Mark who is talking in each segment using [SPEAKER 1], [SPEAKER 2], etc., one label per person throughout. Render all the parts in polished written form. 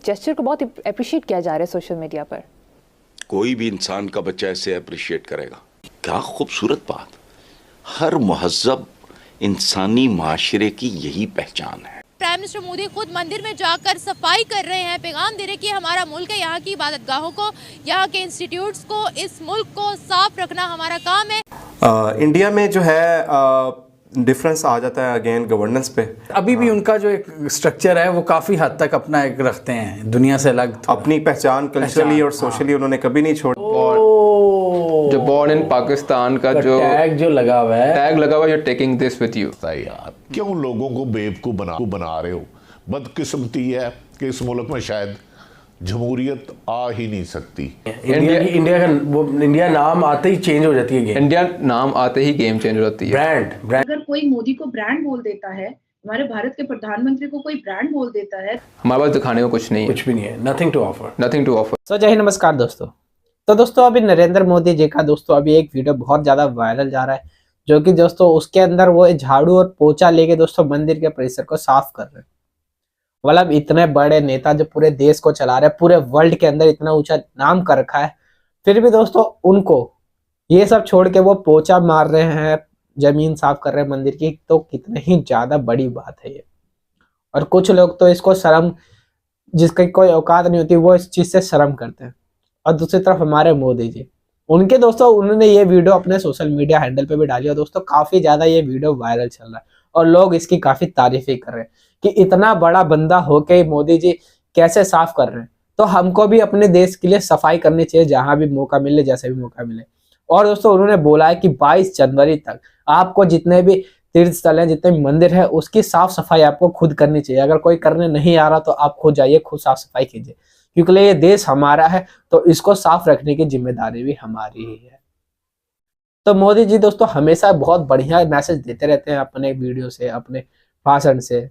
[SPEAKER 1] Gesture को बहुत appreciate किया जा रहा है सोशल मीडिया पर।
[SPEAKER 2] कोई भी इंसान का बच्चा ऐसे अप्रिशिएट करेगा। क्या खूबसूरत बात। हर महज़्ज़ब इंसानी माशरे की यही पहचान है।
[SPEAKER 3] प्राइम मिनिस्टर मोदी खुद मंदिर में जाकर सफाई कर रहे हैं, पैगाम दे रहे हैं कि हमारा मुल्क है, यहाँ की इबादतगाहों को, यहाँ के इंस्टीट्यूट्स को, इस मुल्क को साफ रखना हमारा काम है।
[SPEAKER 4] इंडिया में जो है डिफरेंस आ जाता है अगेन गवर्नेंस पे।
[SPEAKER 5] अभी भी उनका जो एक स्ट्रक्चर है वो काफ़ी हद तक अपना एक रखते हैं, दुनिया से अलग
[SPEAKER 4] अपनी पहचान कल्चरली और सोशली उन्होंने कभी नहीं छोड़ी।
[SPEAKER 6] जो बॉर्न इन पाकिस्तान का जो
[SPEAKER 5] टैग जो लगा हुआ है
[SPEAKER 6] you taking this with you.
[SPEAKER 7] यार क्यों लोगों को बेवकूफ बना रहे हो। बदकिस्मती है कि इस मुल्क में शायद जमहूरियत आ ही नहीं सकती।
[SPEAKER 5] इंडिया नाम आते ही चेंज हो जाती है।
[SPEAKER 6] इंडिया नाम आते ही गेम चेंज हो जाती है।
[SPEAKER 5] ब्रांड
[SPEAKER 8] अगर कोई मोदी को ब्रांड बोल देता है, हमारे भारत के प्रधानमंत्री को कोई ब्रांड बोल देता है,
[SPEAKER 6] हमारे पास दिखाने को कुछ नहीं है,
[SPEAKER 5] कुछ भी नहीं है। Nothing to offer.
[SPEAKER 9] तो जय हिंद, नमस्कार दोस्तों। तो दोस्तों अभी नरेंद्र मोदी जी का दोस्तों अभी एक वीडियो बहुत ज्यादा वायरल जा रहा है, जो कि दोस्तों उसके अंदर वो झाड़ू और पोछा लेके दोस्तों मंदिर के परिसर को साफ कर रहे हैं। मतलब इतने बड़े नेता जो पूरे देश को चला रहे हैं, पूरे वर्ल्ड के अंदर इतना ऊंचा नाम कर रखा है, फिर भी दोस्तों उनको ये सब छोड़ के वो पोछा मार रहे हैं, जमीन साफ कर रहे हैं मंदिर की, तो कितनी ही ज्यादा बड़ी बात है ये। और कुछ लोग तो इसको शर्म, जिसकी कोई औकात नहीं होती, वो इस चीज से शर्म करते हैं। और दूसरी तरफ हमारे मोदी जी, उनके दोस्तों उन्होंने ये वीडियो अपने सोशल मीडिया हैंडल पे भी डाली और दोस्तों काफी ज्यादा ये वीडियो वायरल चल रहा है और लोग इसकी काफी तारीफें कर रहे हैं कि इतना बड़ा बंदा होके मोदी जी कैसे साफ कर रहे हैं। तो हमको भी अपने देश के लिए सफाई करनी चाहिए, जहां भी मौका मिले, जैसे भी मौका मिले। और दोस्तों उन्होंने बोला है कि 22 जनवरी तक आपको जितने भी तीर्थ स्थल है, जितने भी मंदिर है, उसकी साफ सफाई आपको खुद करनी चाहिए। अगर कोई करने नहीं आ रहा तो आप खुद जाइए, खुद साफ सफाई कीजिए, क्योंकि ये देश हमारा है, तो इसको साफ रखने की जिम्मेदारी भी हमारी ही है। तो मोदी जी दोस्तों हमेशा बहुत बढ़िया मैसेज देते रहते हैं अपने वीडियो से, अपने भाषण से।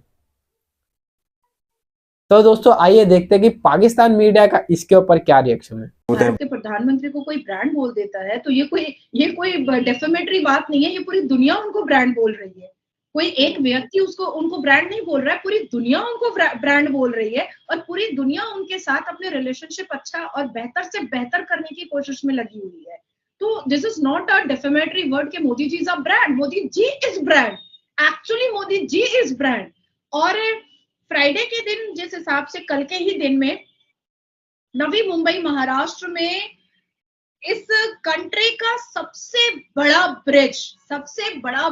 [SPEAKER 9] तो दोस्तों आइए देखते हैं कि पाकिस्तान मीडिया का इसके ऊपर क्या रिएक्शन है।
[SPEAKER 8] भारत के प्रधानमंत्री को कोई ब्रांड बोल देता है तो ये कोई डेफेमेटरी बात नहीं है, ये पूरी दुनिया उनको ब्रांड बोल रही है। कोई एक व्यक्ति उनको ब्रांड नहीं बोल रहा है, पूरी दुनिया उनको ब्रांड बोल रही है और पूरी दुनिया उनके साथ अपने रिलेशनशिप अच्छा और बेहतर से बेहतर करने की कोशिश में लगी हुई है। तो this is not a defamatory word कि Modi ji is a brand. Modi ji is brand, actually Modi ji is brand. और फ्राइडे के दिन, जिस हिसाब से कल के ही दिन में नवी मुंबई महाराष्ट्र में इस कंट्री का सबसे बड़ा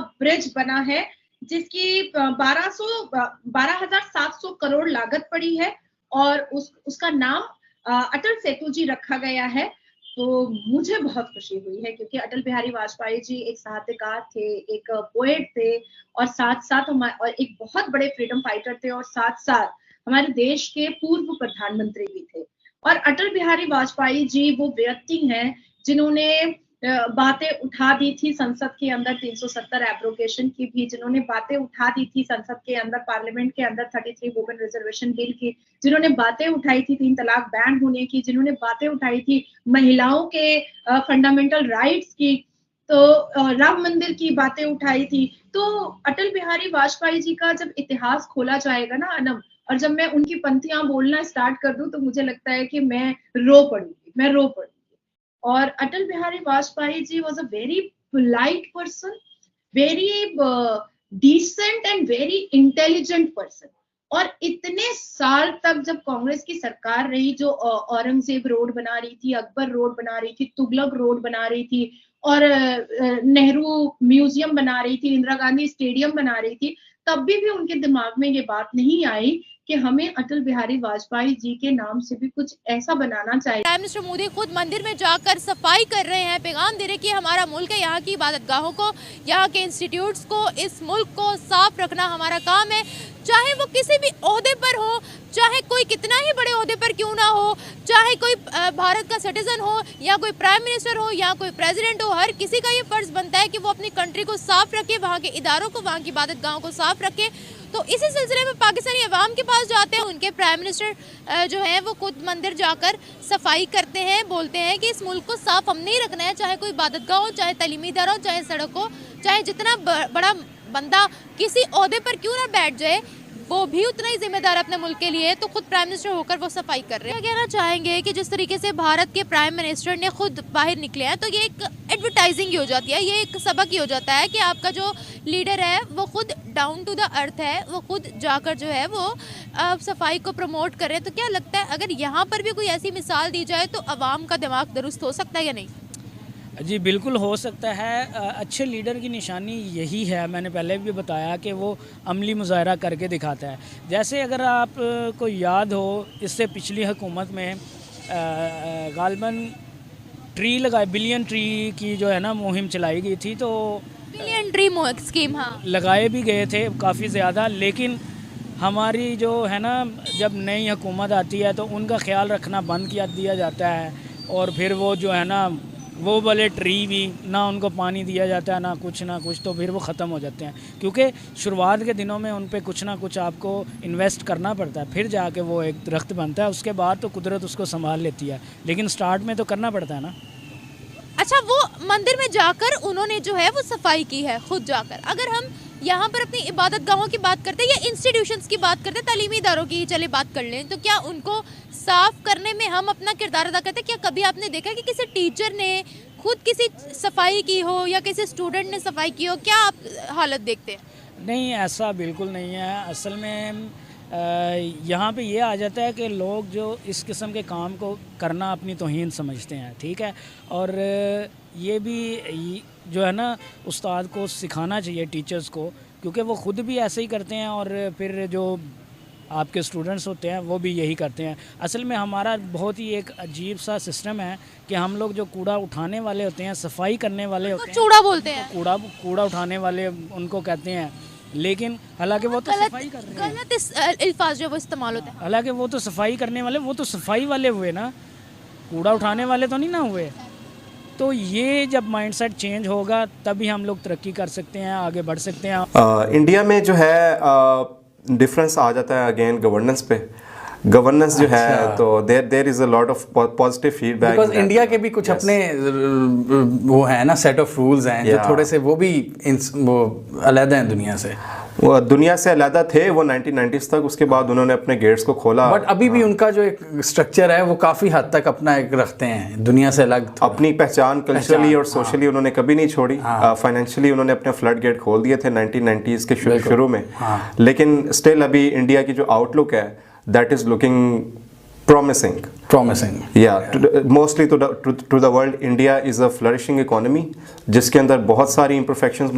[SPEAKER 8] ब्रिज बना है, जिसकी 12,700 करोड़ लागत पड़ी है और उसका नाम अटल सेतु जी रखा गया है। तो मुझे बहुत खुशी हुई है, क्योंकि अटल बिहारी वाजपेयी जी एक साहित्यकार थे, एक पोएट थे और साथ और एक बहुत बड़े फ्रीडम फाइटर थे और साथ हमारे देश के पूर्व प्रधानमंत्री भी थे। और अटल बिहारी वाजपेयी जी वो व्यक्ति हैं जिन्होंने बातें उठा दी थी संसद के अंदर 370 एब्रोगेशन की भी, जिन्होंने बातें उठा दी थी संसद के अंदर, पार्लियामेंट के अंदर 33 वुमेन रिजर्वेशन बिल की, जिन्होंने बातें उठाई थी 3 तलाक बैन होने की, जिन्होंने बातें उठाई थी महिलाओं के फंडामेंटल राइट्स की, तो राम मंदिर की बातें उठाई थी। तो अटल बिहारी वाजपेयी जी का जब इतिहास खोला जाएगा ना अनम, और जब मैं उनकी पंक्तियां बोलना स्टार्ट कर दूं, तो मुझे लगता है कि मैं रो पड़ूंगी। और Atal Bihari Vajpayee ji was a very polite person, very decent and very intelligent person. और इतने साल तक जब कांग्रेस की सरकार रही, जो औरंगजेब रोड बना रही थी, अकबर रोड बना रही थी, तुगलक रोड बना रही थी और नेहरू म्यूजियम बना रही थी, इंदिरा गांधी स्टेडियम बना रही थी, तब भी उनके दिमाग में ये बात नहीं आई कि हमें अटल बिहारी वाजपेयी जी के नाम से भी कुछ ऐसा बनाना चाहिए।
[SPEAKER 3] प्राइम मिनिस्टर मोदी खुद मंदिर में जाकर सफाई कर रहे हैं, पैगाम दे रहे हैं कि हमारा मुल्क है, यहाँ की इबादतगाहों को, यहाँ के इंस्टीट्यूट्स को, इस मुल्क को साफ रखना हमारा काम है। चाहे वो किसी भी ओहदे पर हो, चाहे कोई कितना ही बड़े ओहदे पर क्यों ना हो, चाहे कोई भारत का सिटीजन हो या कोई प्राइम मिनिस्टर हो या कोई प्रेसिडेंट हो, हर किसी का ये फर्ज बनता है कि वो अपनी कंट्री को साफ रखे, वहाँ के इदारों को, वहाँ की इबादतगाहों को साफ रखे। तो इसी सिलसिले में पाकिस्तानी अवाम के पास जाते हैं, उनके प्राइम मिनिस्टर जो है वो खुद मंदिर जाकर सफाई करते हैं, बोलते हैं कि इस मुल्क को साफ हमने ही रखना है, चाहे कोई इबादतगाह हो, चाहे तलीमी इदारा हो, चाहे सड़क हो, चाहे जितना बड़ा बंदा किसी ओहदे पर क्यों ना बैठ जाए, वो भी उतना ही जिम्मेदार है अपने मुल्क के लिए, तो खुद प्राइम मिनिस्टर होकर वो सफाई कर रहे हैं। क्या कहना चाहेंगे कि जिस तरीके से भारत के प्राइम मिनिस्टर ने खुद बाहर निकले हैं, तो ये एक एडवर्टाइजिंग ही हो जाती है, ये एक सबक ही हो जाता है कि आपका जो लीडर है वो खुद डाउन टू द अर्थ है, वो खुद जाकर जो है वो सफाई को प्रमोट कर रहे हैं। तो क्या लगता है अगर यहाँ पर भी कोई ऐसी मिसाल दी जाए तो अवाम का दिमाग दुरुस्त हो सकता है या नहीं?
[SPEAKER 10] जी बिल्कुल हो सकता है। अच्छे लीडर की निशानी यही है, मैंने पहले भी बताया कि वो अमली मुजाहरा करके दिखाता है। जैसे अगर आप को याद हो, इससे पिछली हुकूमत में गालबन ट्री लगाए, बिलियन ट्री की जो है ना मुहिम चलाई गई थी, तो
[SPEAKER 3] बिलियन ट्री स्कीम, हाँ,
[SPEAKER 10] लगाए भी गए थे काफ़ी ज़्यादा। लेकिन हमारी जो है ना, जब नई हुकूमत आती है तो उनका ख्याल रखना बंद किया दिया जाता है, और फिर वो जो है ना वो वाले ट्री भी ना उनको पानी दिया जाता है ना कुछ, तो फिर वो ख़त्म हो जाते हैं। क्योंकि शुरुआत के दिनों में उन पे कुछ ना कुछ आपको इन्वेस्ट करना पड़ता है, फिर जाके वो एक दरख्त बनता है, उसके बाद तो कुदरत उसको संभाल लेती है, लेकिन स्टार्ट में तो करना पड़ता है ना।
[SPEAKER 3] अच्छा, वो मंदिर में जाकर उन्होंने जो है वो सफाई की है खुद जाकर। अगर हम यहाँ पर अपनी इबादत गाहों की बात करते हैं या इंस्टीट्यूशंस की बात करते हैं, तालीमी इदारों की चले बात कर लें, तो क्या उनको साफ करने में हम अपना किरदार अदा करते हैं? क्या कभी आपने देखा कि किसी टीचर ने खुद किसी सफाई की हो या किसी स्टूडेंट ने सफाई की हो? क्या आप हालत देखते हैं?
[SPEAKER 10] नहीं, ऐसा बिल्कुल नहीं है। असल में यहाँ पे ये आ जाता है कि लोग जो इस किस्म के काम को करना अपनी तौहीन समझते हैं, ठीक है। और ये भी जो है ना उस्ताद को सिखाना चाहिए, टीचर्स को, क्योंकि वो ख़ुद भी ऐसे ही करते हैं और फिर जो आपके स्टूडेंट्स होते हैं वो भी यही करते हैं। असल में हमारा बहुत ही एक अजीब सा सिस्टम है कि हम लोग जो कूड़ा उठाने वाले होते हैं, सफाई करने वाले होते हैं,
[SPEAKER 3] चूड़ा बोलते हैं,
[SPEAKER 10] कूड़ा उठाने वाले उनको कहते हैं, लेकिन हालांकि वो तो सफाई कर रहे हैं।
[SPEAKER 3] गलत अल्फाज जो वो इस्तेमाल होते हैं।
[SPEAKER 10] हालांकि वो तो सफाई करने वाले, वो तो सफाई वाले हुए ना, कूड़ा उठाने वाले तो नहीं ना हुए। तो ये जब माइंडसेट चेंज होगा तभी हम लोग तरक्की कर सकते हैं, आगे बढ़ सकते हैं।
[SPEAKER 4] इंडिया में जो है डिफरेंस आ जाता है अगेन गवर्नेंस पे। गवर्नेंस जो है तो there is a lot of positive feedback,
[SPEAKER 5] because India के भी कुछ अपने वो है ना सेट ऑफ रूल्स हैं जो थोड़े से वो भी वो अलग हैं दुनिया से।
[SPEAKER 4] वो दुनिया से अलग थे वो 1990s तक, उसके बाद उन्होंने अपने गेट्स को खोला।
[SPEAKER 5] बट अभी भी उनका जो एक स्ट्रक्चर है वो काफ़ी हद तक अपना एक रखते हैं, दुनिया से अलग
[SPEAKER 4] अपनी पहचान कल्चरली और सोशली उन्होंने कभी नहीं छोड़ी। फाइनेंशियली उन्होंने अपने फ्लड गेट खोल दिए थे 1990s के शुरू में, लेकिन स्टिल अभी इंडिया की जो आउटलुक है that is looking promising. Yeah, mostly to the world, India is a flourishing economy जिसके अंदर बहुत सारी imperfections